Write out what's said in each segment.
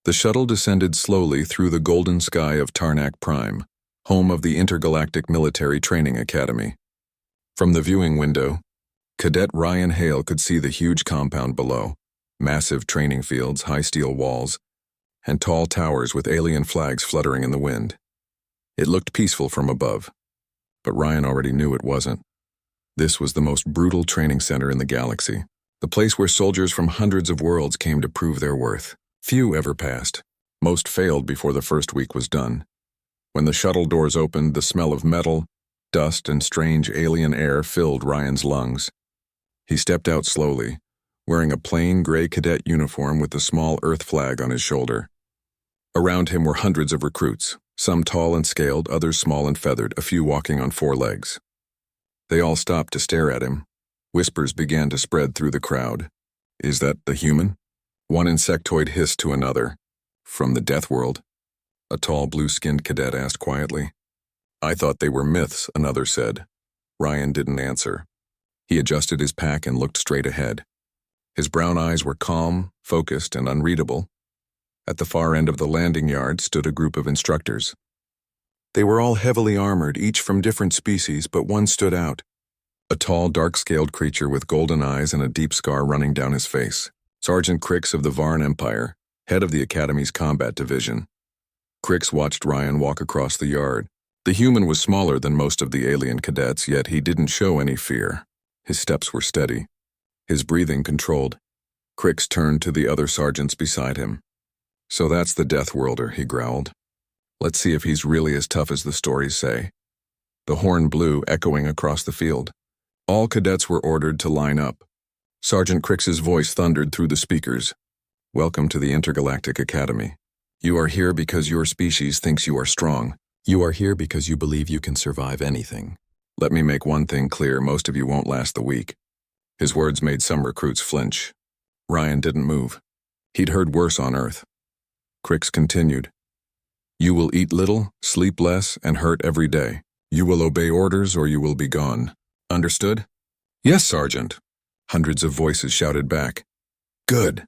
The shuttle descended slowly through the golden sky of Tarnak Prime, home of the Intergalactic Military Training Academy. From the viewing window, Cadet Ryan Hale could see the huge compound below, massive training fields, high steel walls, and tall towers with alien flags fluttering in the wind. It looked peaceful from above, but Ryan already knew it wasn't. This was the most brutal training center in the galaxy, the place where soldiers from hundreds of worlds came to prove their worth. Few ever passed. Most failed before the first week was done. When the shuttle doors opened, the smell of metal, dust, and strange alien air filled Ryan's lungs. He stepped out slowly, wearing a plain gray cadet uniform with the small Earth flag on his shoulder. Around him were hundreds of recruits, some tall and scaled, others small and feathered, a few walking on four legs. They all stopped to stare at him. Whispers began to spread through the crowd. "Is that the human?" One insectoid hissed to another. "From the Deathworld?" A tall, blue-skinned cadet asked quietly. "I thought they were myths," another said. Ryan didn't answer. He adjusted his pack and looked straight ahead. His brown eyes were calm, focused, and unreadable. At the far end of the landing yard stood a group of instructors. They were all heavily armored, each from different species, but one stood out. A tall, dark-scaled creature with golden eyes and a deep scar running down his face. Sergeant Crix of the Varn Empire, head of the Academy's combat division. Crix watched Ryan walk across the yard. The human was smaller than most of the alien cadets, yet he didn't show any fear. His steps were steady, his breathing controlled. Crix turned to the other sergeants beside him. "So that's the Deathworlder," he growled. "Let's see if he's really as tough as the stories say." The horn blew, echoing across the field. All cadets were ordered to line up. Sergeant Crix's voice thundered through the speakers. "Welcome to the Intergalactic Academy. You are here because your species thinks you are strong. You are here because you believe you can survive anything. Let me make one thing clear, most of you won't last the week." His words made some recruits flinch. Ryan didn't move. He'd heard worse on Earth. Crix continued. "You will eat little, sleep less, and hurt every day. You will obey orders or you will be gone. Understood?" "Yes, Sergeant," hundreds of voices shouted back. "Good,"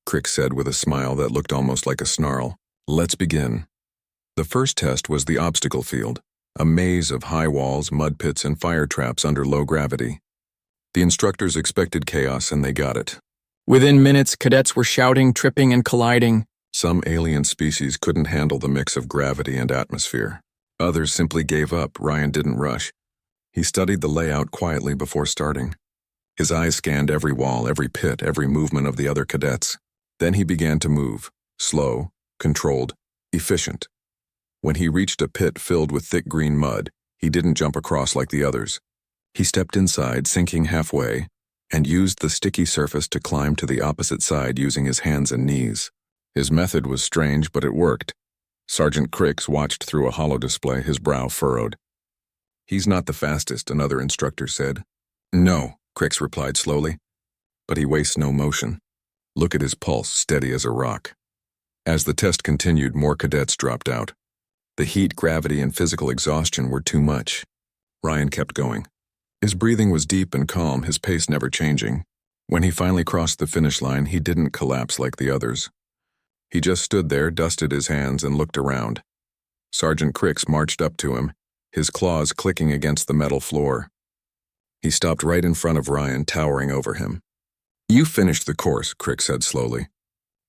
Crix said with a smile that looked almost like a snarl. "Let's begin." The first test was the obstacle field, a maze of high walls, mud pits, and fire traps under low gravity. The instructors expected chaos, and they got it. Within minutes, cadets were shouting, tripping, and colliding. Some alien species couldn't handle the mix of gravity and atmosphere. Others simply gave up. Ryan didn't rush. He studied the layout quietly before starting. His eyes scanned every wall, every pit, every movement of the other cadets. Then he began to move, slow, controlled, efficient. When he reached a pit filled with thick green mud, he didn't jump across like the others. He stepped inside, sinking halfway, and used the sticky surface to climb to the opposite side using his hands and knees. His method was strange, but it worked. Sergeant Crix watched through a holodisplay, his brow furrowed. "He's not the fastest," another instructor said. "No," Crix replied slowly, "but he wastes no motion. Look at his pulse, steady as a rock." As the test continued, more cadets dropped out. The heat, gravity, and physical exhaustion were too much. Ryan kept going. His breathing was deep and calm, his pace never changing. When he finally crossed the finish line, he didn't collapse like the others. He just stood there, dusted his hands, and looked around. Sergeant Crix marched up to him, his claws clicking against the metal floor. He stopped right in front of Ryan, towering over him. "You finished the course," Crix said slowly.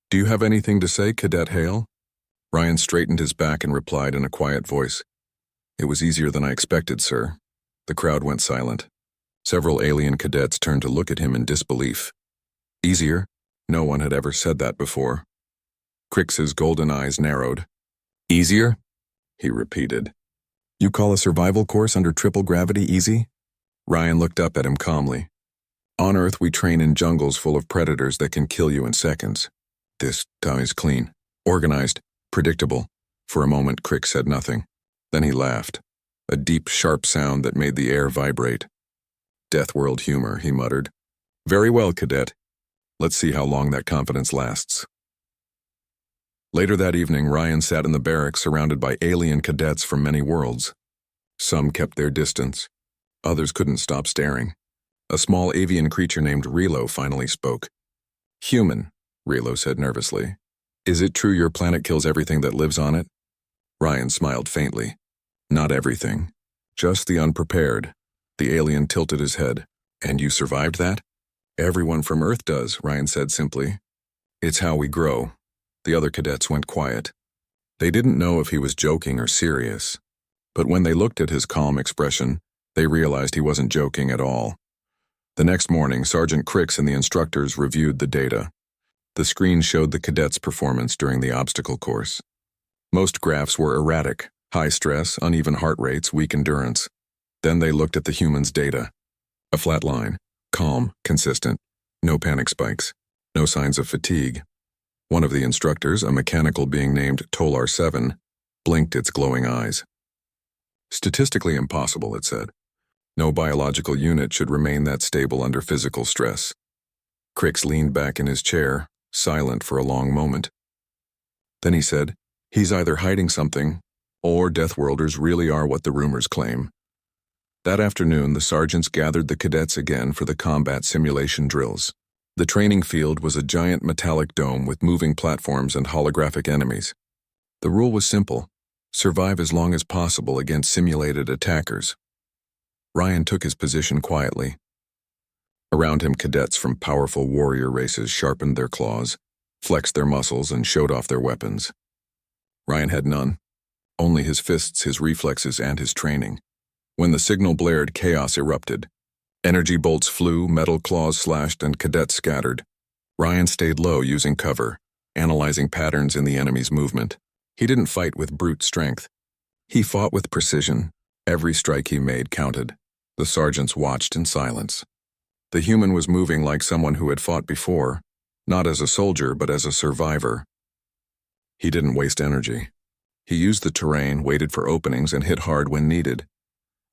"Do you have anything to say, Cadet Hale?" Ryan straightened his back and replied in a quiet voice. "It was easier than I expected, sir." The crowd went silent. Several alien cadets turned to look at him in disbelief. Easier? No one had ever said that before. Crix's golden eyes narrowed. "Easier?" he repeated. "You call a survival course under triple gravity easy?" Ryan looked up at him calmly. "On Earth, we train in jungles full of predators that can kill you in seconds. This is clean, organized, predictable." For a moment, Crix said nothing. Then he laughed, a deep, sharp sound that made the air vibrate. "Deathworld humor," he muttered. "Very well, Cadet. Let's see how long that confidence lasts." Later that evening, Ryan sat in the barracks surrounded by alien cadets from many worlds. Some kept their distance. Others couldn't stop staring. A small avian creature named Relo finally spoke. "Human," Relo said nervously. Is it true your planet kills everything that lives on it? Ryan smiled faintly. Not everything. Just the unprepared. The alien tilted his head. And you survived that? Everyone from Earth does, Ryan said simply. It's how we grow. The other cadets went quiet. They didn't know if he was joking or serious. But when they looked at his calm expression, they realized he wasn't joking at all. The next morning, Sergeant Crix and the instructors reviewed the data. The screen showed the cadets' performance during the obstacle course. Most graphs were erratic, high stress, uneven heart rates, weak endurance. Then they looked at the humans' data. A flat line, calm, consistent, no panic spikes, no signs of fatigue. One of the instructors, a mechanical being named Tolar 7, blinked its glowing eyes. Statistically impossible, it said. No biological unit should remain that stable under physical stress. Crix leaned back in his chair, silent for a long moment. Then he said, "He's either hiding something, or Deathworlders really are what the rumors claim." That afternoon, the sergeants gathered the cadets again for the combat simulation drills. The training field was a giant metallic dome with moving platforms and holographic enemies. The rule was simple: survive as long as possible against simulated attackers. Ryan took his position quietly. Around him, cadets from powerful warrior races sharpened their claws, flexed their muscles, and showed off their weapons. Ryan had none. Only his fists, his reflexes, and his training. When the signal blared, chaos erupted. Energy bolts flew, metal claws slashed, and cadets scattered. Ryan stayed low, using cover, analyzing patterns in the enemy's movement. He didn't fight with brute strength. He fought with precision. Every strike he made counted. The sergeants watched in silence. The human was moving like someone who had fought before, not as a soldier, but as a survivor. He didn't waste energy. He used the terrain, waited for openings, and hit hard when needed.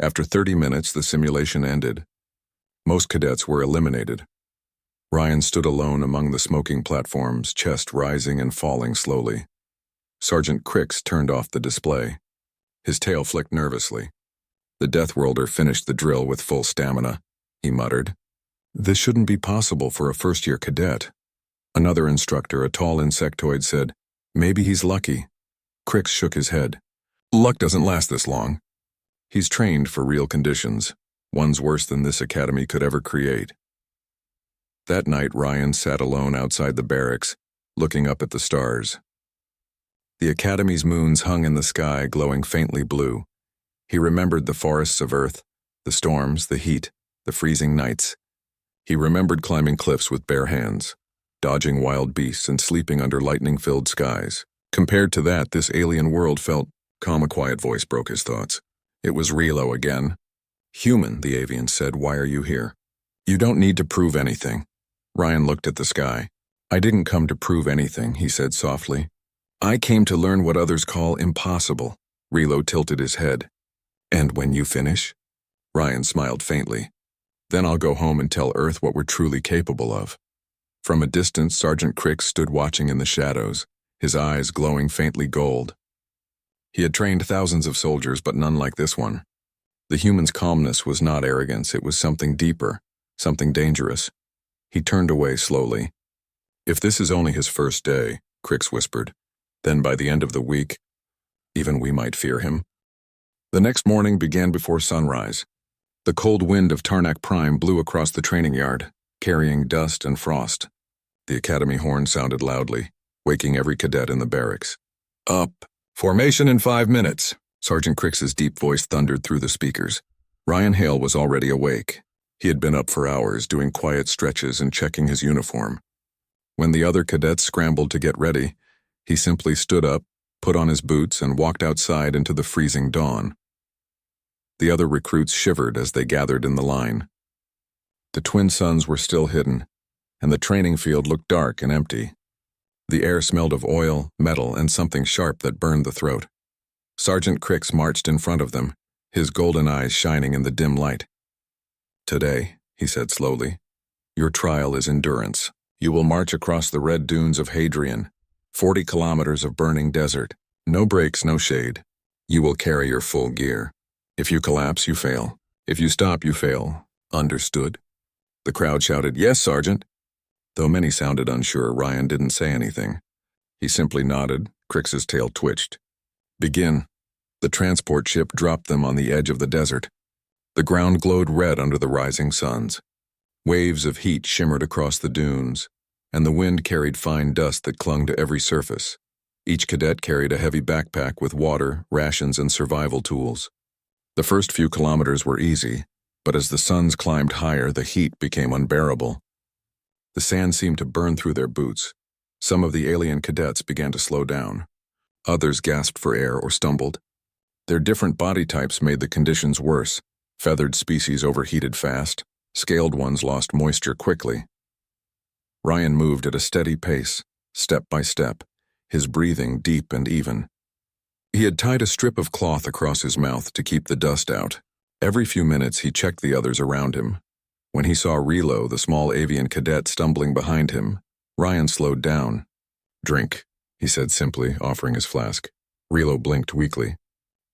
After 30 minutes, the simulation ended. Most cadets were eliminated. Ryan stood alone among the smoking platforms, chest rising and falling slowly. Sergeant Crix turned off the display. His tail flicked nervously. The Deathworlder finished the drill with full stamina, he muttered. This shouldn't be possible for a first-year cadet. Another instructor, a tall insectoid, said, Maybe he's lucky. Crix shook his head. Luck doesn't last this long. He's trained for real conditions, ones worse than this academy could ever create. That night, Ryan sat alone outside the barracks, looking up at the stars. The academy's moons hung in the sky, glowing faintly blue. He remembered the forests of Earth, the storms, the heat, the freezing nights. He remembered climbing cliffs with bare hands, dodging wild beasts and sleeping under lightning-filled skies. Compared to that, this alien world felt... Calm, a quiet voice broke his thoughts. It was Relo again. Human, the avian said, why are you here? You don't need to prove anything. Ryan looked at the sky. I didn't come to prove anything, he said softly. I came to learn what others call impossible. Relo tilted his head. And when you finish? Ryan smiled faintly. Then I'll go home and tell Earth what we're truly capable of. From a distance, Sergeant Crix stood watching in the shadows, his eyes glowing faintly gold. He had trained thousands of soldiers, but none like this one. The human's calmness was not arrogance, it was something deeper, something dangerous. He turned away slowly. If this is only his first day, Crix whispered, then by the end of the week, even we might fear him. The next morning began before sunrise. The cold wind of Tarnak Prime blew across the training yard, carrying dust and frost. The academy horn sounded loudly, waking every cadet in the barracks. Up! Formation in 5 minutes! Sergeant Crix's deep voice thundered through the speakers. Ryan Hale was already awake. He had been up for hours, doing quiet stretches and checking his uniform. When the other cadets scrambled to get ready, he simply stood up, put on his boots, and walked outside into the freezing dawn. The other recruits shivered as they gathered in the line. The twin suns were still hidden, and the training field looked dark and empty. The air smelled of oil, metal, and something sharp that burned the throat. Sergeant Crix marched in front of them, his golden eyes shining in the dim light. Today, he said slowly, your trial is endurance. You will march across the red dunes of Hadrian, 40 kilometers of burning desert. No breaks, no shade. You will carry your full gear. If you collapse, you fail. If you stop, you fail. Understood? The crowd shouted, Yes, Sergeant. Though many sounded unsure, Ryan didn't say anything. He simply nodded. Crix's tail twitched. Begin. The transport ship dropped them on the edge of the desert. The ground glowed red under the rising suns. Waves of heat shimmered across the dunes, and the wind carried fine dust that clung to every surface. Each cadet carried a heavy backpack with water, rations, and survival tools. The first few kilometers were easy, but as the suns climbed higher, the heat became unbearable. The sand seemed to burn through their boots. Some of the alien cadets began to slow down. Others gasped for air or stumbled. Their different body types made the conditions worse. Feathered species overheated fast. Scaled ones lost moisture quickly. Ryan moved at a steady pace, step by step, his breathing deep and even. He had tied a strip of cloth across his mouth to keep the dust out. Every few minutes he checked the others around him. When he saw Relo, the small avian cadet, stumbling behind him, Ryan slowed down. "Drink," he said simply, offering his flask. Relo blinked weakly.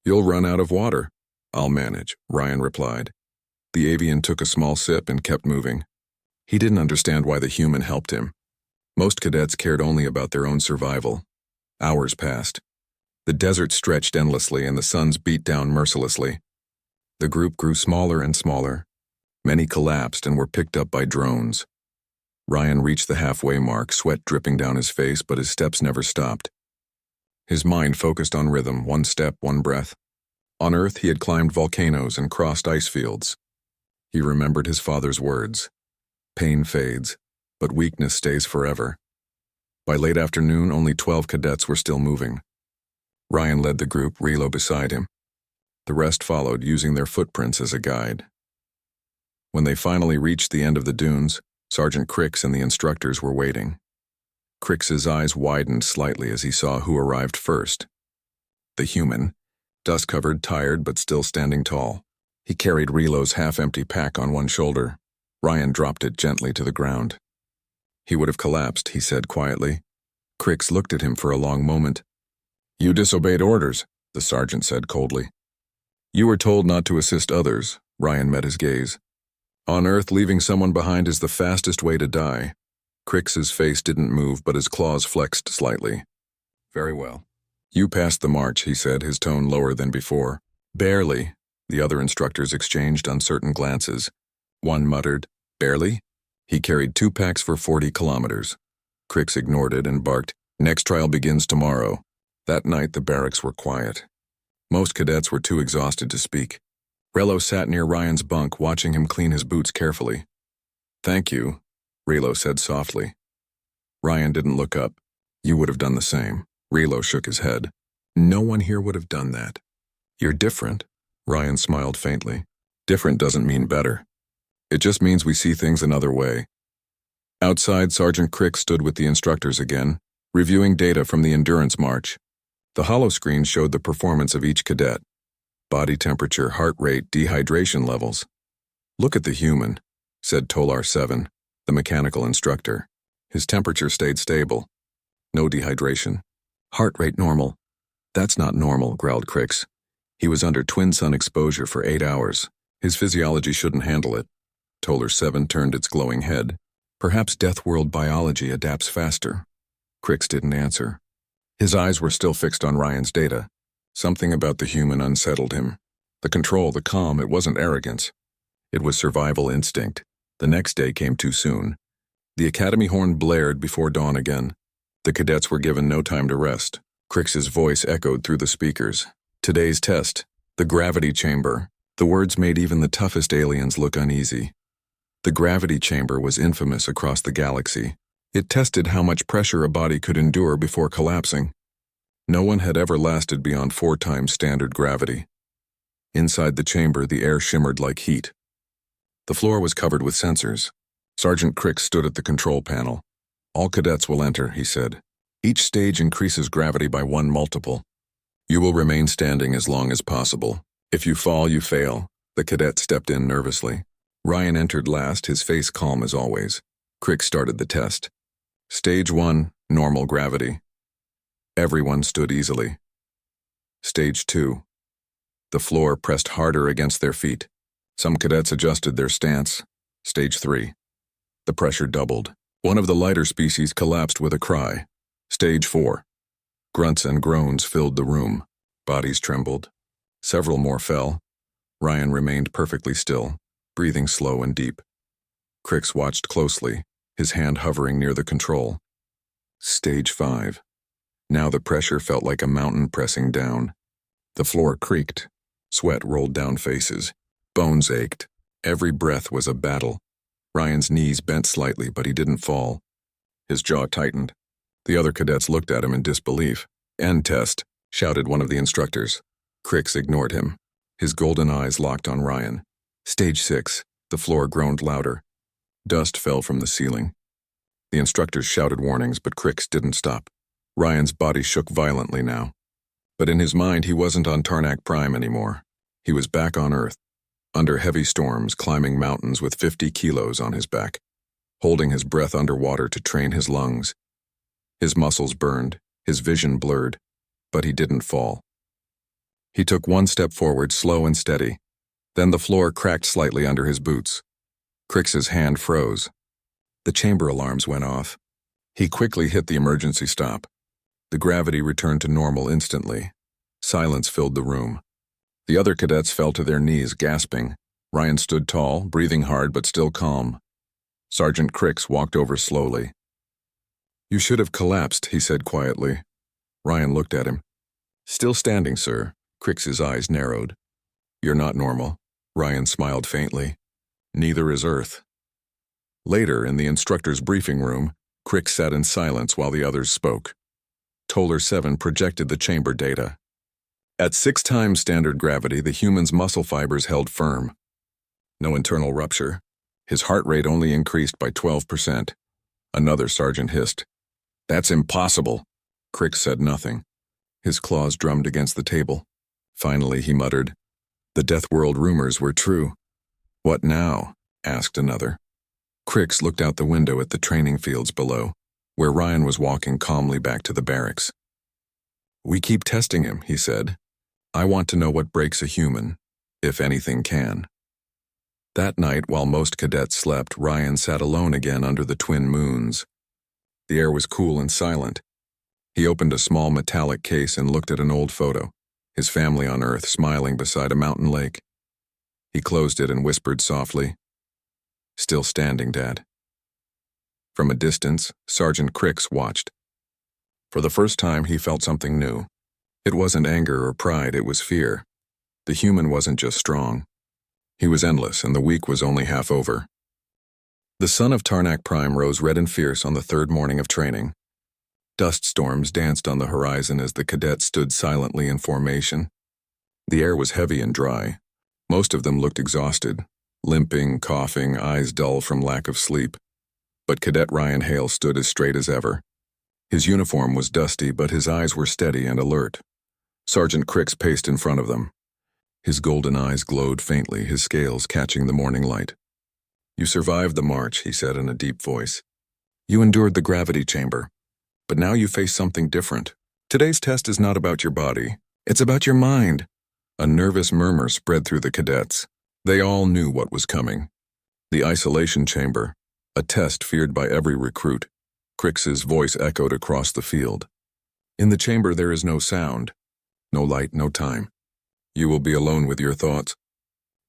"You'll run out of water." "I'll manage," Ryan replied. The avian took a small sip and kept moving. He didn't understand why the human helped him. Most cadets cared only about their own survival. Hours passed. The desert stretched endlessly and the suns beat down mercilessly. The group grew smaller and smaller. Many collapsed and were picked up by drones. Ryan reached the halfway mark, sweat dripping down his face, but his steps never stopped. His mind focused on rhythm, one step, one breath. On Earth, he had climbed volcanoes and crossed ice fields. He remembered his father's words. Pain fades, but weakness stays forever. By late afternoon, only 12 cadets were still moving. Ryan led the group, Relo beside him. The rest followed, using their footprints as a guide. When they finally reached the end of the dunes, Sergeant Crix and the instructors were waiting. Crix's eyes widened slightly as he saw who arrived first. The human, dust-covered, tired, but still standing tall. He carried Relo's half-empty pack on one shoulder. Ryan dropped it gently to the ground. "He would have collapsed," he said quietly. Crix looked at him for a long moment. "You disobeyed orders," the sergeant said coldly. "You were told not to assist others." Ryan met his gaze. "On Earth, leaving someone behind is the fastest way to die." Crix's face didn't move, but his claws flexed slightly. "Very well. You passed the march," he said, his tone lower than before. "Barely." The other instructors exchanged uncertain glances. One muttered, "Barely?" He carried 2 packs for 40 kilometers. Crix ignored it and barked, "Next trial begins tomorrow." That night, the barracks were quiet. Most cadets were too exhausted to speak. Relo sat near Ryan's bunk, watching him clean his boots carefully. "Thank you," Relo said softly. Ryan didn't look up. "You would have done the same." Relo shook his head. "No one here would have done that." "You're different." Ryan smiled faintly. "Different doesn't mean better. It just means we see things another way." Outside, Sergeant Crix stood with the instructors again, reviewing data from the endurance march. The holoscreen showed the performance of each cadet. Body temperature, heart rate, dehydration levels. "Look at the human," said Tolar 7, the mechanical instructor. His temperature stayed stable. No dehydration. "Heart rate normal." "That's not normal," growled Crix. "He was under twin sun exposure for 8 hours. His physiology shouldn't handle it." Tolar 7 turned its glowing head. "Perhaps Deathworld biology adapts faster." Crix didn't answer. His eyes were still fixed on Ryan's data. Something about the human unsettled him. The control, the calm, it wasn't arrogance. It was survival instinct. The next day came too soon. The academy horn blared before dawn again. The cadets were given no time to rest. Crix's voice echoed through the speakers. "Today's test. The gravity chamber." The words made even the toughest aliens look uneasy. The gravity chamber was infamous across the galaxy. It tested how much pressure a body could endure before collapsing. No one had ever lasted beyond 4 times standard gravity. Inside the chamber, the air shimmered like heat. The floor was covered with sensors. Sergeant Crix stood at the control panel. "All cadets will enter," he said. "Each stage increases gravity by 1 multiple. You will remain standing as long as possible. If you fall, you fail." The cadet stepped in nervously. Ryan entered last, his face calm as always. Crix started the test. Stage 1, normal gravity. Everyone stood easily. Stage 2. The floor pressed harder against their feet. Some cadets adjusted their stance. Stage 3. The pressure doubled. One of the lighter species collapsed with a cry. Stage 4. Grunts and groans filled the room. Bodies trembled. Several more fell. Ryan remained perfectly still, breathing slow and deep. Crix watched closely, his hand hovering near the control. Stage 5. Now the pressure felt like a mountain pressing down. The floor creaked. Sweat rolled down faces. Bones ached. Every breath was a battle. Ryan's knees bent slightly, but he didn't fall. His jaw tightened. The other cadets looked at him in disbelief. "End test," shouted one of the instructors. Crix ignored him. His golden eyes locked on Ryan. Stage 6. The floor groaned louder. Dust fell from the ceiling. The instructors shouted warnings, but Crix didn't stop. Ryan's body shook violently now. But in his mind, he wasn't on GalacticPrime anymore. He was back on Earth, under heavy storms, climbing mountains with 50 kilos on his back, holding his breath underwater to train his lungs. His muscles burned, his vision blurred, but he didn't fall. He took one step forward, slow and steady. Then the floor cracked slightly under his boots. Crix's hand froze. The chamber alarms went off. He quickly hit the emergency stop. The gravity returned to normal instantly. Silence filled the room. The other cadets fell to their knees, gasping. Ryan stood tall, breathing hard but still calm. Sergeant Crix walked over slowly. "You should have collapsed," he said quietly. Ryan looked at him. "Still standing, sir." Crix's eyes narrowed. "You're not normal." Ryan smiled faintly. "Neither is Earth." Later, in the instructor's briefing room, Crix sat in silence while the others spoke. Toller 7 projected the chamber data. At 6 times standard gravity, the human's muscle fibers held firm. No internal rupture. His heart rate only increased by 12%. Another sergeant hissed. "That's impossible." Crix said nothing. His claws drummed against the table. Finally, he muttered, "The Deathworld rumors were true." "What now?" asked another. Crix looked out the window at the training fields below, where Ryan was walking calmly back to the barracks. "We keep testing him," he said. "I want to know what breaks a human, if anything can." That night, while most cadets slept, Ryan sat alone again under the twin moons. The air was cool and silent. He opened a small metallic case and looked at an old photo, his family on Earth smiling beside a mountain lake. He closed it and whispered softly, "Still standing, Dad." From a distance, Sergeant Crix watched. For the first time, he felt something new. It wasn't anger or pride, it was fear. The human wasn't just strong. He was endless, and the week was only half over. The sun of GalacticPrime rose red and fierce on the 3rd morning of training. Dust storms danced on the horizon as the cadets stood silently in formation. The air was heavy and dry. Most of them looked exhausted, limping, coughing, eyes dull from lack of sleep. But Cadet Ryan Hale stood as straight as ever. His uniform was dusty, but his eyes were steady and alert. Sergeant Crix paced in front of them. His golden eyes glowed faintly, his scales catching the morning light. "You survived the march," he said in a deep voice. "You endured the gravity chamber. But now you face something different. Today's test is not about your body. It's about your mind." A nervous murmur spread through the cadets. They all knew what was coming. The isolation chamber, a test feared by every recruit. Crix's voice echoed across the field. "In the chamber there is no sound, no light, no time. You will be alone with your thoughts.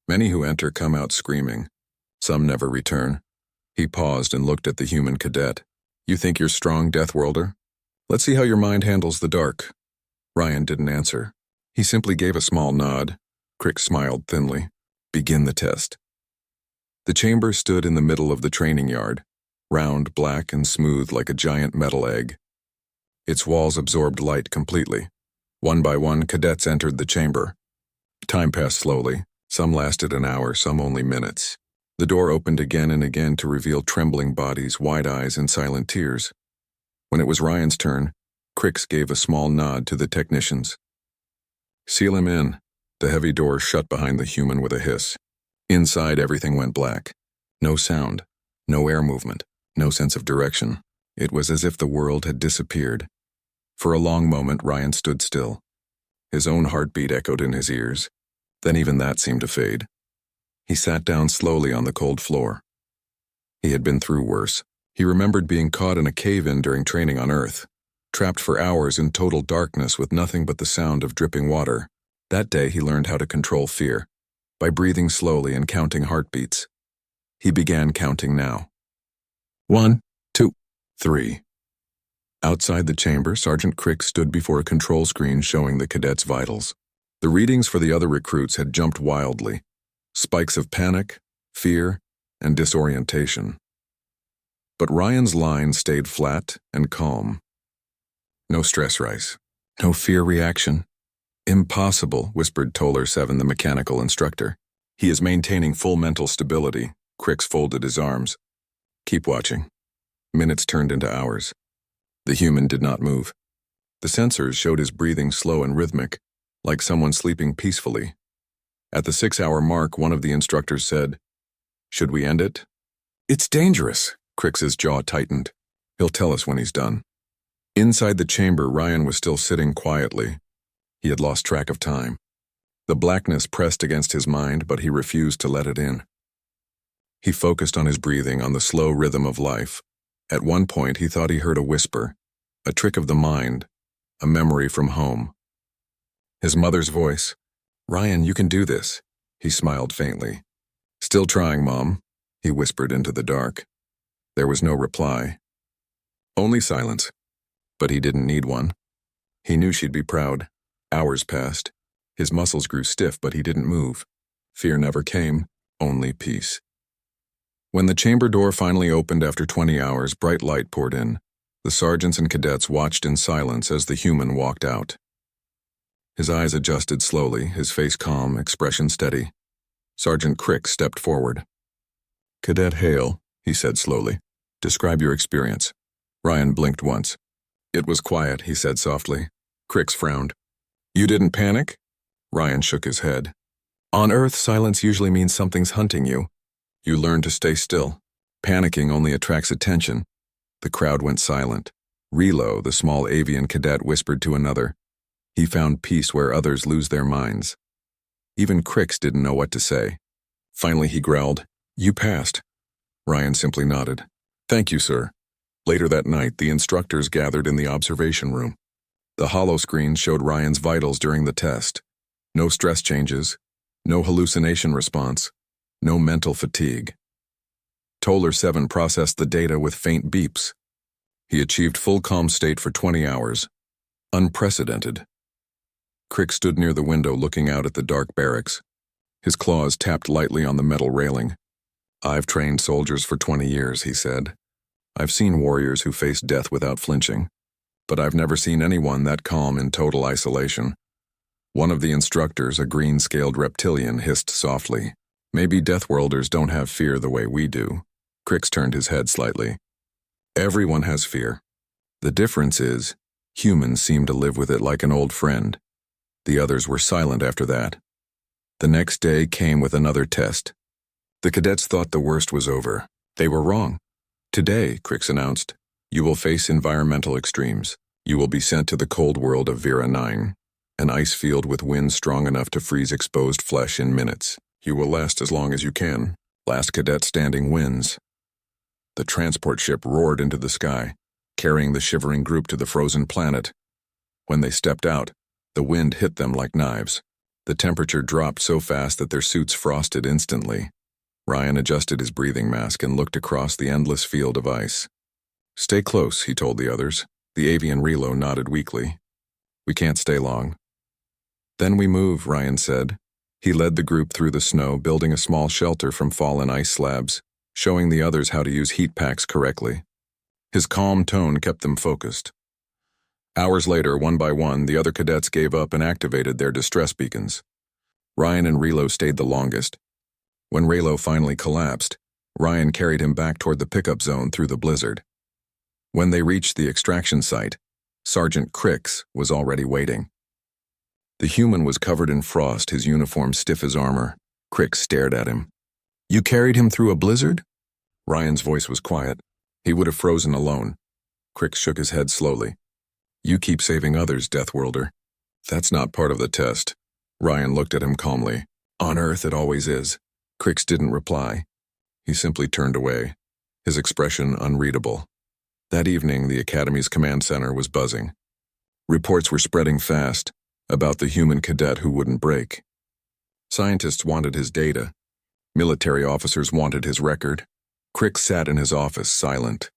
Many who enter come out screaming. Some never return." He paused and looked at the human cadet. "You think you're strong, Deathworlder? Let's see how your mind handles the dark." Ryan didn't answer. He simply gave a small nod. Crix smiled thinly. "Begin the test." The chamber stood in the middle of the training yard, round, black, and smooth like a giant metal egg. Its walls absorbed light completely. One by one, cadets entered the chamber. Time passed slowly. Some lasted an hour, some only minutes. The door opened again and again to reveal trembling bodies, wide eyes, and silent tears. When it was Ryan's turn, Crix gave a small nod to the technicians. "Seal him in." The heavy door shut behind the human with a hiss. Inside, everything went black. No sound, no air movement, no sense of direction. It was as if the world had disappeared. For a long moment, Ryan stood still. His own heartbeat echoed in his ears. Then even that seemed to fade. He sat down slowly on the cold floor. He had been through worse. He remembered being caught in a cave-in during training on Earth, trapped for hours in total darkness with nothing but the sound of dripping water. That day he learned how to control fear, by breathing slowly and counting heartbeats. He began counting now. 1, 2, 3. Outside the chamber, Sergeant Crick stood before a control screen showing the cadets' vitals. The readings for the other recruits had jumped wildly. Spikes of panic, fear, and disorientation. But Ryan's line stayed flat and calm. No stress rise. No fear reaction. Impossible, whispered Toller 7, the mechanical instructor. He is maintaining full mental stability. Crix folded his arms. Keep watching. Minutes turned into hours. The human did not move. The sensors showed his breathing slow and rhythmic, like someone sleeping peacefully. At the 6-hour mark, one of the instructors said, "Should we end it?" "It's dangerous." Crix's jaw tightened. "He'll tell us when he's done." Inside the chamber, Ryan was still sitting quietly. He had lost track of time. The blackness pressed against his mind, but he refused to let it in. He focused on his breathing, on the slow rhythm of life. At one point, he thought he heard a whisper, a trick of the mind, a memory from home. His mother's voice. "Ryan, you can do this." He smiled faintly. "Still trying, Mom," he whispered into the dark. There was no reply. Only silence. But he didn't need one. He knew she'd be proud. Hours passed. His muscles grew stiff, but he didn't move. Fear never came, only peace. When the chamber door finally opened after 20 hours, bright light poured in. The sergeants and cadets watched in silence as the human walked out. His eyes adjusted slowly, his face calm, expression steady. Sergeant Crick stepped forward. "Cadet Hale," he said slowly. "Describe your experience." Ryan blinked once. "It was quiet," he said softly. Crix frowned. "You didn't panic?" Ryan shook his head. "On Earth, silence usually means something's hunting you. You learn to stay still. Panicking only attracts attention." The crowd went silent. Relo, the small avian cadet, whispered to another. He found peace where others lose their minds. Even Crix didn't know what to say. Finally he growled, "You passed." Ryan simply nodded. "Thank you, sir." Later that night, the instructors gathered in the observation room. The holoscreen showed Ryan's vitals during the test. No stress changes, no hallucination response, no mental fatigue. Toller 7 processed the data with faint beeps. He achieved full calm state for 20 hours. Unprecedented. Crick stood near the window looking out at the dark barracks. His claws tapped lightly on the metal railing. "I've trained soldiers for 20 years, he said. "I've seen warriors who face death without flinching, but I've never seen anyone that calm in total isolation." One of the instructors, a green-scaled reptilian, hissed softly, "Maybe Deathworlders don't have fear the way we do." Crix turned his head slightly. "Everyone has fear. The difference is, humans seem to live with it like an old friend." The others were silent after that. The next day came with another test. The cadets thought the worst was over. They were wrong. "Today," Crix announced, "you will face environmental extremes. You will be sent to the cold world of Vera 9, an ice field with winds strong enough to freeze exposed flesh in minutes. You will last as long as you can. Last cadet standing wins." The transport ship roared into the sky, carrying the shivering group to the frozen planet. When they stepped out, the wind hit them like knives. The temperature dropped so fast that their suits frosted instantly. Ryan adjusted his breathing mask and looked across the endless field of ice. "Stay close," he told the others. The avian Relo nodded weakly. "We can't stay long." "Then we move," Ryan said. He led the group through the snow, building a small shelter from fallen ice slabs, showing the others how to use heat packs correctly. His calm tone kept them focused. Hours later, one by one, the other cadets gave up and activated their distress beacons. Ryan and Relo stayed the longest. When Relo finally collapsed, Ryan carried him back toward the pickup zone through the blizzard. When they reached the extraction site, Sergeant Crix was already waiting. The human was covered in frost, his uniform stiff as armor. Crix stared at him. "You carried him through a blizzard?" Ryan's voice was quiet. He would have frozen alone. Crix shook his head slowly. "You keep saving others, Deathworlder." "That's not part of the test." Ryan looked at him calmly. "On Earth, it always is." Crix didn't reply. He simply turned away, his expression unreadable. That evening, the Academy's command center was buzzing. Reports were spreading fast about the human cadet who wouldn't break. Scientists wanted his data. Military officers wanted his record. Crick sat in his office, silent.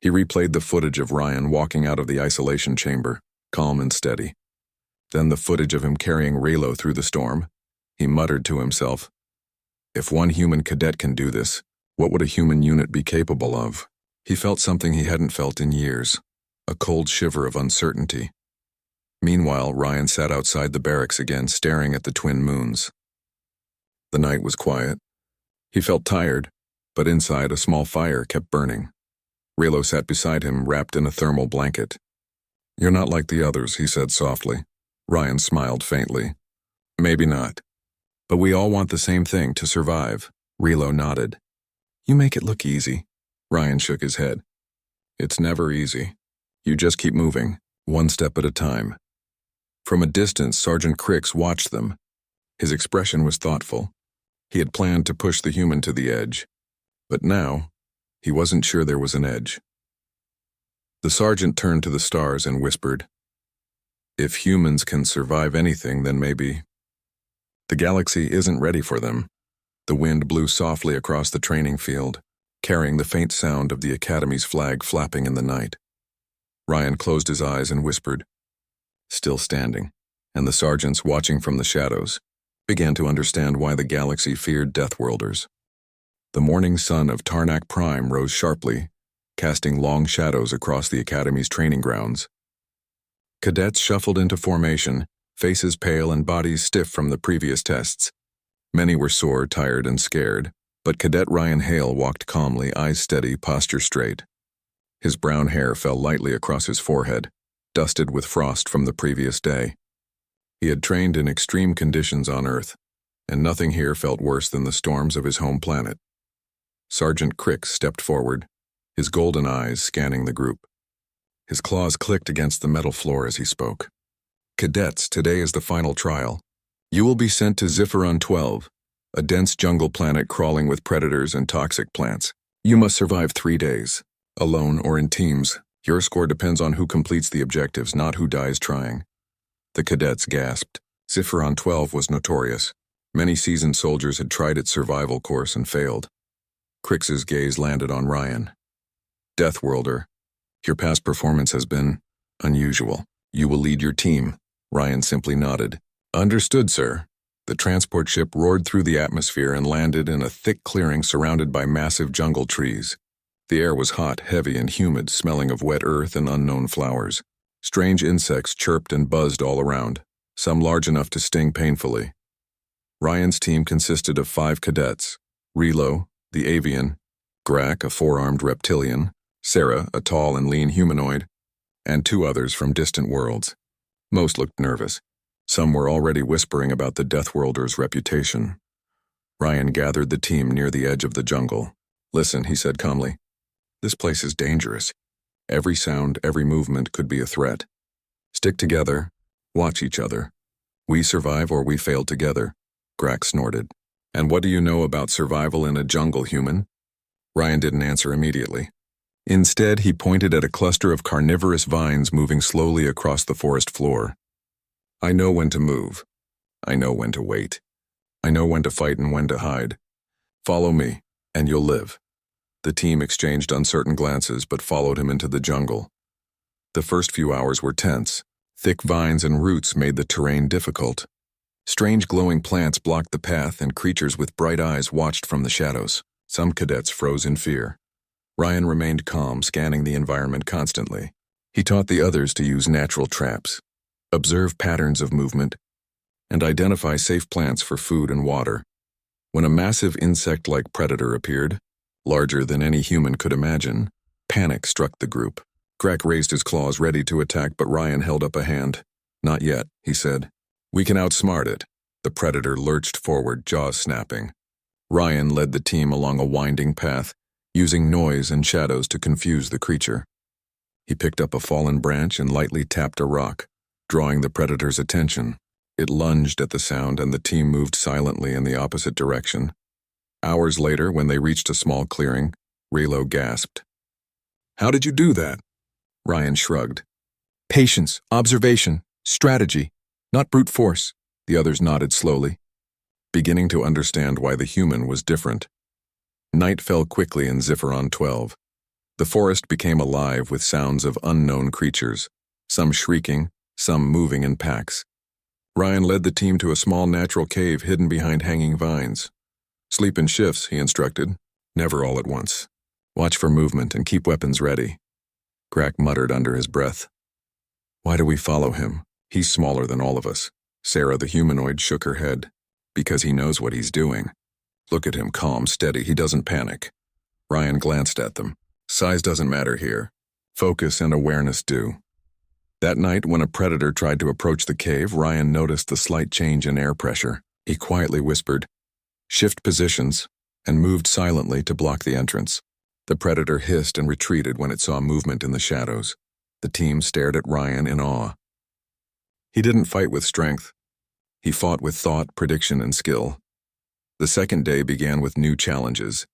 He replayed the footage of Ryan walking out of the isolation chamber, calm and steady. Then the footage of him carrying Raylo through the storm. He muttered to himself, "If one human cadet can do this, what would a human unit be capable of?" He felt something he hadn't felt in years, a cold shiver of uncertainty. Meanwhile, Ryan sat outside the barracks again, staring at the twin moons. The night was quiet. He felt tired, but inside a small fire kept burning. Raylo sat beside him, wrapped in a thermal blanket. "You're not like the others," he said softly. Ryan smiled faintly. "Maybe not. But we all want the same thing, to survive." Raylo nodded. "You make it look easy." Ryan shook his head. "It's never easy. You just keep moving, one step at a time." From a distance, Sergeant Cricks watched them. His expression was thoughtful. He had planned to push the human to the edge. But now, he wasn't sure there was an edge. The sergeant turned to the stars and whispered, "If humans can survive anything, then maybe..." The galaxy isn't ready for them. The wind blew softly across the training field, carrying the faint sound of the Academy's flag flapping in the night. Ryan closed his eyes and whispered, "Still standing," and the sergeants, watching from the shadows, began to understand why the galaxy feared Deathworlders. The morning sun of Tarnak Prime rose sharply, casting long shadows across the Academy's training grounds. Cadets shuffled into formation, faces pale and bodies stiff from the previous tests. Many were sore, tired, and scared, but Cadet Ryan Hale walked calmly, eyes steady, posture straight. His brown hair fell lightly across his forehead, dusted with frost from the previous day. He had trained in extreme conditions on Earth, and nothing here felt worse than the storms of his home planet. Sergeant Cricks stepped forward, his golden eyes scanning the group. His claws clicked against the metal floor as he spoke. "Cadets, today is the final trial. You will be sent to Zephyron 12, a dense jungle planet crawling with predators and toxic plants. You must survive 3 days, alone or in teams. Your score depends on who completes the objectives, not who dies trying." The cadets gasped. Zephyron 12 was notorious. Many seasoned soldiers had tried its survival course and failed. Cricks's gaze landed on Ryan. "Deathworlder, your past performance has been unusual. You will lead your team." Ryan simply nodded. "Understood, sir." The transport ship roared through the atmosphere and landed in a thick clearing surrounded by massive jungle trees. The air was hot, heavy, and humid, smelling of wet earth and unknown flowers. Strange insects chirped and buzzed all around, some large enough to sting painfully. Ryan's team consisted of 5 cadets: Relo, the avian; Grak, a 4-armed reptilian; Sarah, a tall and lean humanoid; and 2 others from distant worlds. Most looked nervous. Some were already whispering about the Deathworlders' reputation. Ryan gathered the team near the edge of the jungle. "Listen," he said calmly. "This place is dangerous. Every sound, every movement could be a threat. Stick together, watch each other. We survive or we fail together." Grak snorted. "And what do you know about survival in a jungle, human?" Ryan didn't answer immediately. Instead, he pointed at a cluster of carnivorous vines moving slowly across the forest floor. "I know when to move. I know when to wait. I know when to fight and when to hide. Follow me, and you'll live." The team exchanged uncertain glances but followed him into the jungle. The first few hours were tense. Thick vines and roots made the terrain difficult. Strange glowing plants blocked the path and creatures with bright eyes watched from the shadows. Some cadets froze in fear. Ryan remained calm, scanning the environment constantly. He taught the others to use natural traps, observe patterns of movement, and identify safe plants for food and water. When a massive insect-like predator appeared, larger than any human could imagine, panic struck the group. Grak raised his claws ready to attack, but Ryan held up a hand. "Not yet," he said. "We can outsmart it." The predator lurched forward, jaws snapping. Ryan led the team along a winding path, using noise and shadows to confuse the creature. He picked up a fallen branch and lightly tapped a rock, drawing the predator's attention. It lunged at the sound and the team moved silently in the opposite direction. Hours later, when they reached a small clearing, Relo gasped. How did you do that? Ryan shrugged. Patience, observation, strategy, not brute force. The others nodded slowly, beginning to understand why the human was different. Night fell quickly in Zifferon 12. The forest became alive with sounds of unknown creatures, some shrieking, some moving in packs. Ryan led the team to a small natural cave hidden behind hanging vines. Sleep in shifts, he instructed, never all at once. Watch for movement and keep weapons ready. Grak muttered under his breath. Why do we follow him? He's smaller than all of us. Sarah the humanoid shook her head. Because he knows what he's doing. Look at him, calm, steady, he doesn't panic. Ryan glanced at them. Size doesn't matter here. Focus and awareness do. That night, when a predator tried to approach the cave, Ryan noticed the slight change in air pressure. He quietly whispered, "Shift positions," and moved silently to block the entrance. The predator hissed and retreated when it saw movement in the shadows. The team stared at Ryan in awe. He didn't fight with strength. He fought with thought, prediction, and skill. The second day began with new challenges.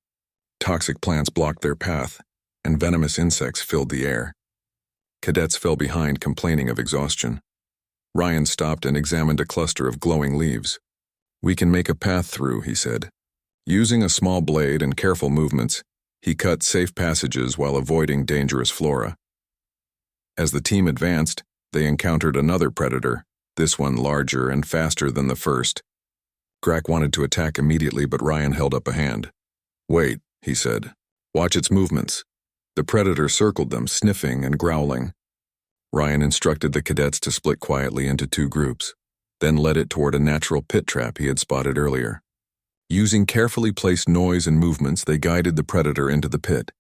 Toxic plants blocked their path, and venomous insects filled the air. Cadets fell behind, complaining of exhaustion. Ryan stopped and examined a cluster of glowing leaves. "We can make a path through," he said. Using a small blade and careful movements, he cut safe passages while avoiding dangerous flora. As the team advanced, they encountered another predator, this one larger and faster than the first. Grak wanted to attack immediately, but Ryan held up a hand. "Wait," he said. "Watch its movements." The predator circled them, sniffing and growling. Ryan instructed the cadets to split quietly into two groups, then led it toward a natural pit trap he had spotted earlier. Using carefully placed noise and movements, they guided the predator into the pit.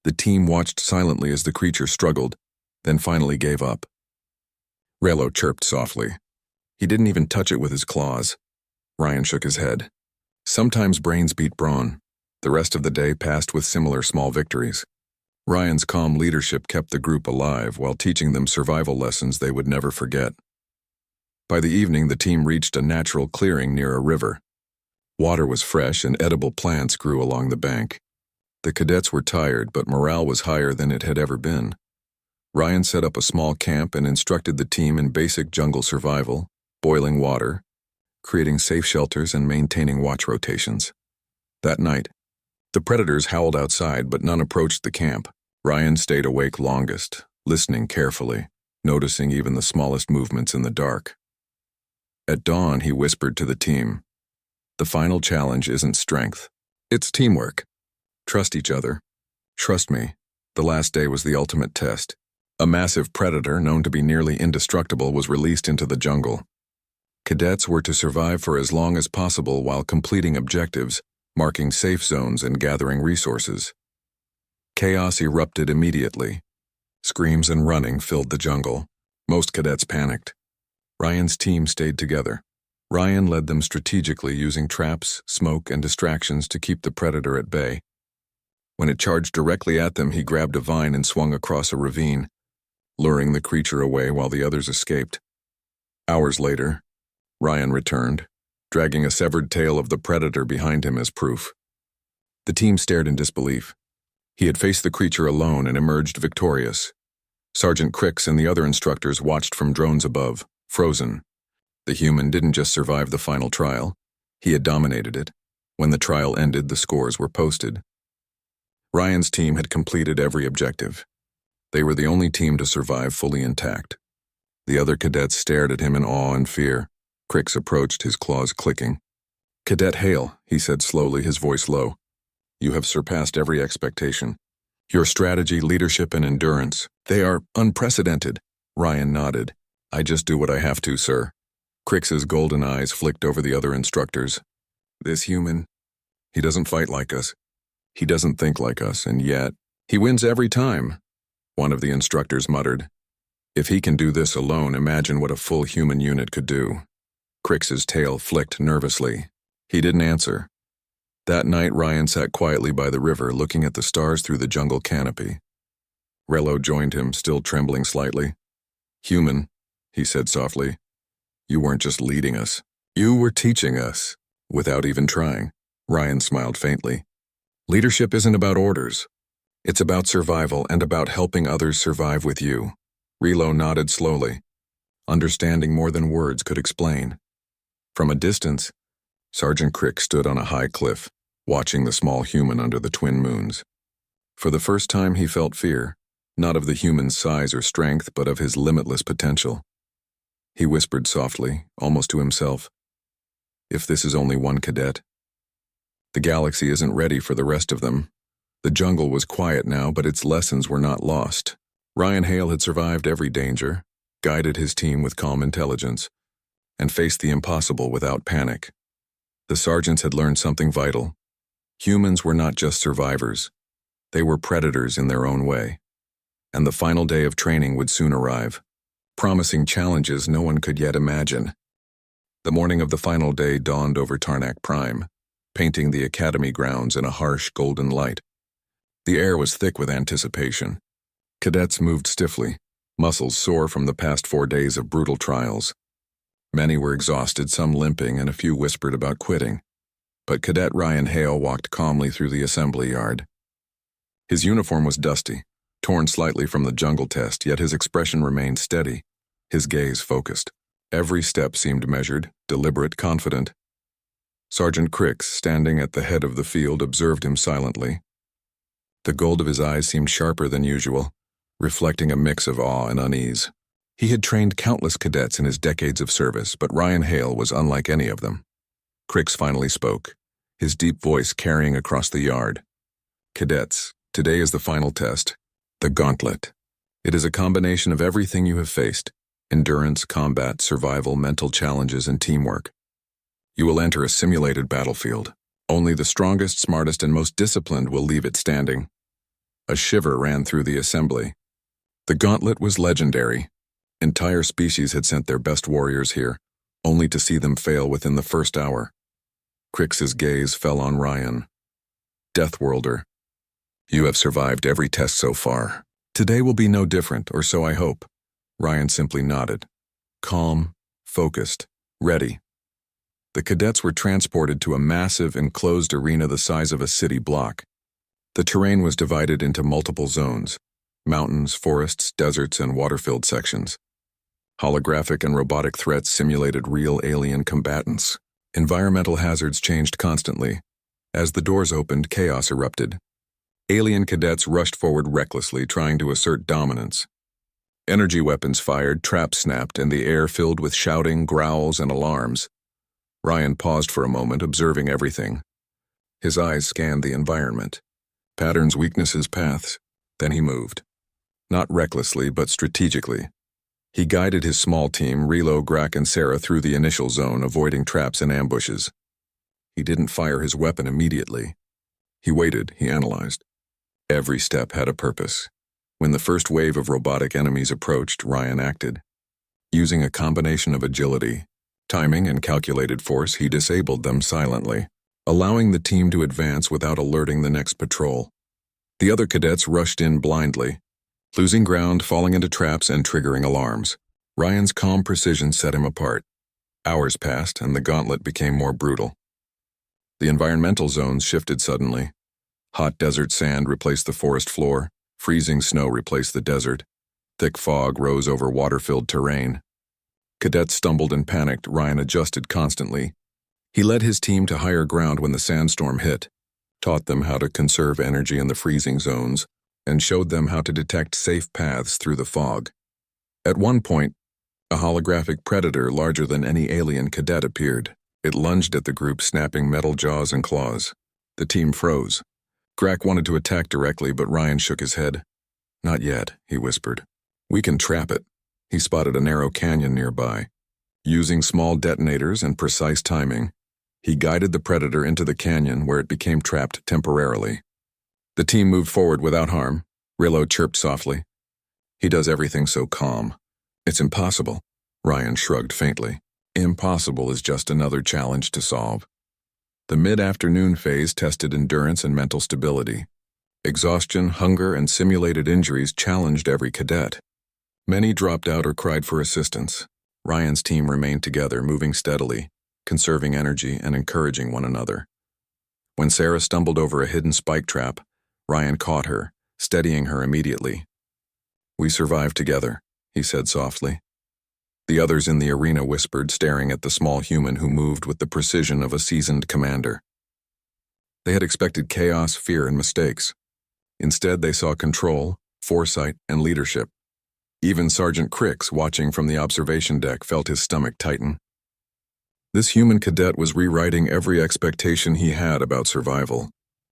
The team watched silently as the creature struggled, then finally gave up. Relo chirped softly. He didn't even touch it with his claws. Ryan shook his head. Sometimes brains beat brawn. The rest of the day passed with similar small victories. Ryan's calm leadership kept the group alive while teaching them survival lessons they would never forget. By the evening, the team reached a natural clearing near a river. Water was fresh and edible plants grew along the bank. The cadets were tired, but morale was higher than it had ever been. Ryan set up a small camp and instructed the team in basic jungle survival, boiling water, creating safe shelters, and maintaining watch rotations. That night, the predators howled outside, but none approached the camp. Ryan stayed awake longest, listening carefully, noticing even the smallest movements in the dark. At dawn, he whispered to the team, "The final challenge isn't strength. It's teamwork. Trust each other. Trust me, the last day was the ultimate test." A massive predator, known to be nearly indestructible, was released into the jungle. Cadets were to survive for as long as possible while completing objectives, marking safe zones and gathering resources. Chaos erupted immediately. Screams and running filled the jungle. Most cadets panicked. Ryan's team stayed together. Ryan led them strategically, using traps, smoke, and distractions to keep the predator at bay. When it charged directly at them, he grabbed a vine and swung across a ravine, luring the creature away while the others escaped. Hours later, Ryan returned, dragging a severed tail of the predator behind him as proof. The team stared in disbelief. He had faced the creature alone and emerged victorious. Sergeant Crix and the other instructors watched from drones above, frozen. The human didn't just survive the final trial, he had dominated it. When the trial ended, the scores were posted. Ryan's team had completed every objective. They were the only team to survive fully intact. The other cadets stared at him in awe and fear. Crix approached, his claws clicking. "Cadet Hale," he said slowly, his voice low. "You have surpassed every expectation. Your strategy, leadership, and endurance, they are unprecedented." Ryan nodded. "I just do what I have to, sir." Crix's golden eyes flicked over the other instructors. "This human, he doesn't fight like us. He doesn't think like us, and yet, he wins every time," one of the instructors muttered. "If he can do this alone, imagine what a full human unit could do." Crix's tail flicked nervously. He didn't answer. That night, Ryan sat quietly by the river, looking at the stars through the jungle canopy. Relo joined him, still trembling slightly. "Human," he said softly, "you weren't just leading us. You were teaching us." Without even trying, Ryan smiled faintly. "Leadership isn't about orders. It's about survival and about helping others survive with you. Relo nodded slowly, understanding more than words could explain. From a distance, Sergeant Crick stood on a high cliff, watching the small human under the twin moons. For the first time he felt fear, not of the human's size or strength, but of his limitless potential. He whispered softly, almost to himself, "If this is only one cadet. The galaxy isn't ready for the rest of them." The jungle was quiet now, but its lessons were not lost. Ryan Hale had survived every danger, guided his team with calm intelligence, and faced the impossible without panic. The sergeants had learned something vital. Humans were not just survivors. They were predators in their own way. And the final day of training would soon arrive, promising challenges no one could yet imagine. The morning of the final day dawned over Tarnak Prime, painting the academy grounds in a harsh golden light. The air was thick with anticipation. Cadets moved stiffly, muscles sore from the past 4 days of brutal trials. Many were exhausted, some limping, and a few whispered about quitting. But Cadet Ryan Hale walked calmly through the assembly yard. His uniform was dusty, torn slightly from the jungle test, yet his expression remained steady, his gaze focused. Every step seemed measured, deliberate, confident. Sergeant Crick, standing at the head of the field, observed him silently. The gold of his eyes seemed sharper than usual, reflecting a mix of awe and unease. He had trained countless cadets in his decades of service, but Ryan Hale was unlike any of them. Cricks finally spoke, his deep voice carrying across the yard. "Cadets, today is the final test, the Gauntlet. It is a combination of everything you have faced: endurance, combat, survival, mental challenges, and teamwork. You will enter a simulated battlefield. Only the strongest, smartest, and most disciplined will leave it standing." A shiver ran through the assembly. The Gauntlet was legendary. Entire species had sent their best warriors here, only to see them fail within the first hour. Crick's gaze fell on Ryan. "Deathworlder, you have survived every test so far. Today will be no different, or so I hope." Ryan simply nodded. Calm, focused, ready. The cadets were transported to a massive, enclosed arena the size of a city block. The terrain was divided into multiple zones: mountains, forests, deserts, and water-filled sections. Holographic and robotic threats simulated real alien combatants. Environmental hazards changed constantly. As the doors opened, chaos erupted. Alien cadets rushed forward recklessly, trying to assert dominance. Energy weapons fired, traps snapped, and the air filled with shouting, growls, and alarms. Ryan paused for a moment, observing everything. His eyes scanned the environment. Patterns, weaknesses, paths. Then he moved. Not recklessly, but strategically. He guided his small team, Relo, Grak, and Sarah, through the initial zone, avoiding traps and ambushes. He didn't fire his weapon immediately. He waited, he analyzed. Every step had a purpose. When the first wave of robotic enemies approached, Ryan acted. Using a combination of agility, timing, and calculated force, he disabled them silently, allowing the team to advance without alerting the next patrol. The other cadets rushed in blindly, losing ground, falling into traps, and triggering alarms. Ryan's calm precision set him apart. Hours passed, and the gauntlet became more brutal. The environmental zones shifted suddenly. Hot desert sand replaced the forest floor, freezing snow replaced the desert. Thick fog rose over water-filled terrain. Cadets stumbled and panicked. Ryan adjusted constantly. He led his team to higher ground when the sandstorm hit, taught them how to conserve energy in the freezing zones, and showed them how to detect safe paths through the fog. At one point, a holographic predator larger than any alien cadet appeared. It lunged at the group, snapping metal jaws and claws. The team froze. Grak wanted to attack directly, but Ryan shook his head. "Not yet," he whispered. "We can trap it." He spotted a narrow canyon nearby. Using small detonators and precise timing, he guided the predator into the canyon, where it became trapped temporarily. The team moved forward without harm. Relo chirped softly. "He does everything so calm." "It's impossible." Ryan shrugged faintly. "Impossible is just another challenge to solve." The mid-afternoon phase tested endurance and mental stability. Exhaustion, hunger, and simulated injuries challenged every cadet. Many dropped out or cried for assistance. Ryan's team remained together, moving steadily, conserving energy and encouraging one another. When Sarah stumbled over a hidden spike trap, Ryan caught her, steadying her immediately. "We survived together," he said softly. The others in the arena whispered, staring at the small human who moved with the precision of a seasoned commander. They had expected chaos, fear, and mistakes. Instead, they saw control, foresight, and leadership. Even Sergeant Crix, watching from the observation deck, felt his stomach tighten. This human cadet was rewriting every expectation he had about survival,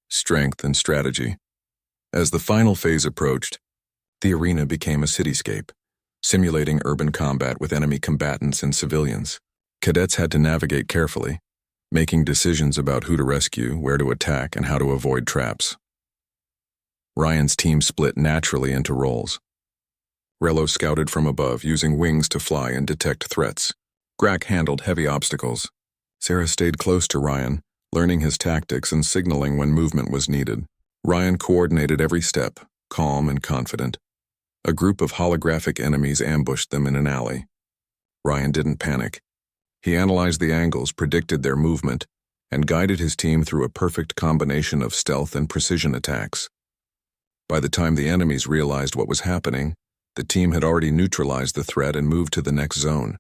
strength, and strategy. As the final phase approached, the arena became a cityscape, simulating urban combat with enemy combatants and civilians. Cadets had to navigate carefully, making decisions about who to rescue, where to attack, and how to avoid traps. Ryan's team split naturally into roles. Rello scouted from above, using wings to fly and detect threats. Grak handled heavy obstacles. Sarah stayed close to Ryan, learning his tactics and signaling when movement was needed. Ryan coordinated every step, calm and confident. A group of holographic enemies ambushed them in an alley. Ryan didn't panic. He analyzed the angles, predicted their movement, and guided his team through a perfect combination of stealth and precision attacks. By the time the enemies realized what was happening, the team had already neutralized the threat and moved to the next zone.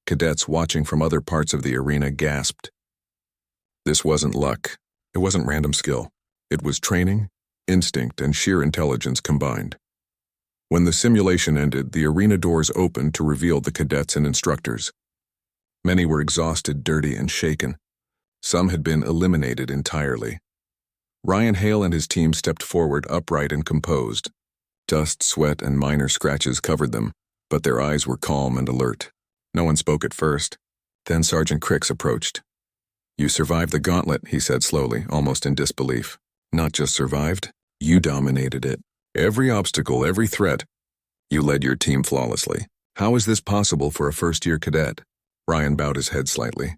Cadets watching from other parts of the arena gasped. This wasn't luck. It wasn't random skill. It was training, instinct, and sheer intelligence combined. When the simulation ended, the arena doors opened to reveal the cadets and instructors. Many were exhausted, dirty, and shaken. Some had been eliminated entirely. Ryan Hale and his team stepped forward, upright and composed. Dust, sweat, and minor scratches covered them, but their eyes were calm and alert. No one spoke at first. Then Sergeant Crix approached. "You survived the gauntlet," he said slowly, almost in disbelief. "Not just survived, you dominated it. Every obstacle, every threat. You led your team flawlessly. How is this possible for a first-year cadet?" Ryan bowed his head slightly.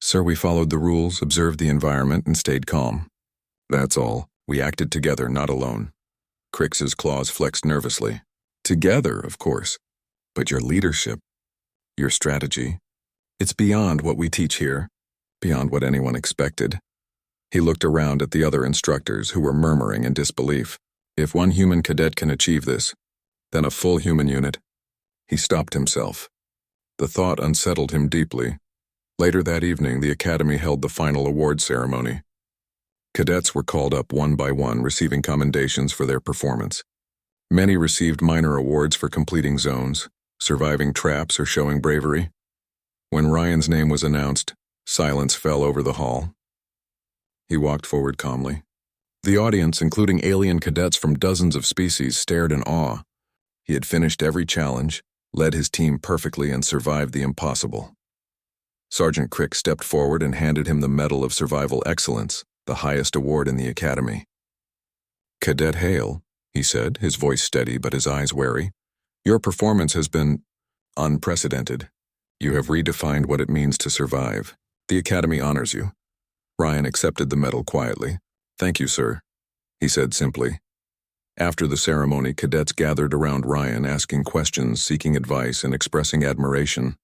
"Sir, we followed the rules, observed the environment, and stayed calm. That's all. We acted together, not alone." Crix's claws flexed nervously. "Together, of course. But your leadership, your strategy, it's beyond what we teach here, beyond what anyone expected." He looked around at the other instructors who were murmuring in disbelief. If one human cadet can achieve this, then a full human unit. He stopped himself. The thought unsettled him deeply. Later that evening, the Academy held the final award ceremony. Cadets were called up one by one, receiving commendations for their performance. Many received minor awards for completing zones, surviving traps, or showing bravery. When Ryan's name was announced, silence fell over the hall. He walked forward calmly. The audience, including alien cadets from dozens of species, stared in awe. He had finished every challenge, led his team perfectly, and survived the impossible. Sergeant Crix stepped forward and handed him the Medal of Survival Excellence, the highest award in the Academy. "Cadet Hale," he said, his voice steady but his eyes wary, "your performance has been unprecedented. You have redefined what it means to survive. The Academy honors you." Ryan accepted the medal quietly. "Thank you, sir," he said simply. After the ceremony, cadets gathered around Ryan, asking questions, seeking advice, and expressing admiration.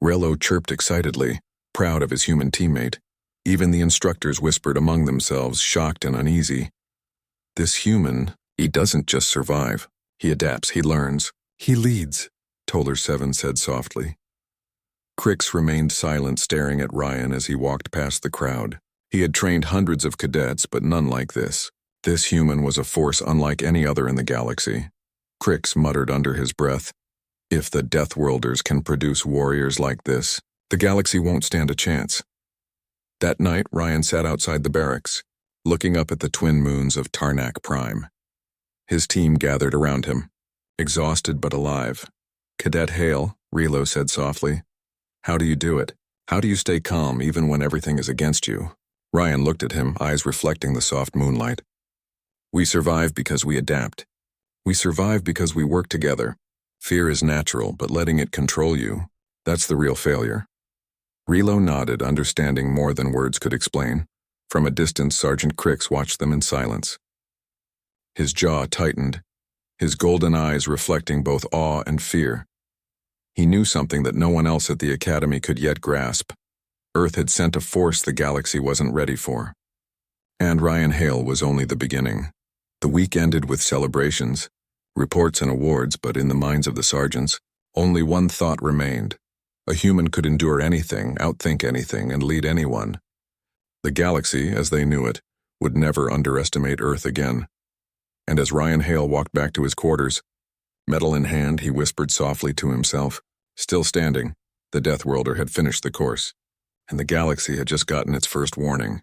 Rello chirped excitedly, proud of his human teammate. Even the instructors whispered among themselves, shocked and uneasy. "This human, he doesn't just survive. He adapts, he learns. He leads," Toller 7 said softly. Crix remained silent, staring at Ryan as he walked past the crowd. He had trained hundreds of cadets, but none like this. This human was a force unlike any other in the galaxy. Crix muttered under his breath, "If the Deathworlders can produce warriors like this, the galaxy won't stand a chance." That night, Ryan sat outside the barracks, looking up at the twin moons of GalacticPrime. His team gathered around him, exhausted but alive. "Cadet Hale," Rello said softly, "how do you do it? How do you stay calm even when everything is against you?" Ryan looked at him, eyes reflecting the soft moonlight. "We survive because we adapt. We survive because we work together. Fear is natural, but letting it control you, that's the real failure." Rello nodded, understanding more than words could explain. From a distance, Sergeant Crix watched them in silence. His jaw tightened, his golden eyes reflecting both awe and fear. He knew something that no one else at the Academy could yet grasp. Earth had sent a force the galaxy wasn't ready for. And Ryan Hale was only the beginning. The week ended with celebrations, reports and awards, but in the minds of the sergeants, only one thought remained. A human could endure anything, outthink anything, and lead anyone. The galaxy, as they knew it, would never underestimate Earth again. And as Ryan Hale walked back to his quarters, medal in hand, he whispered softly to himself, still standing, the Deathworlder had finished the course, and the galaxy had just gotten its first warning.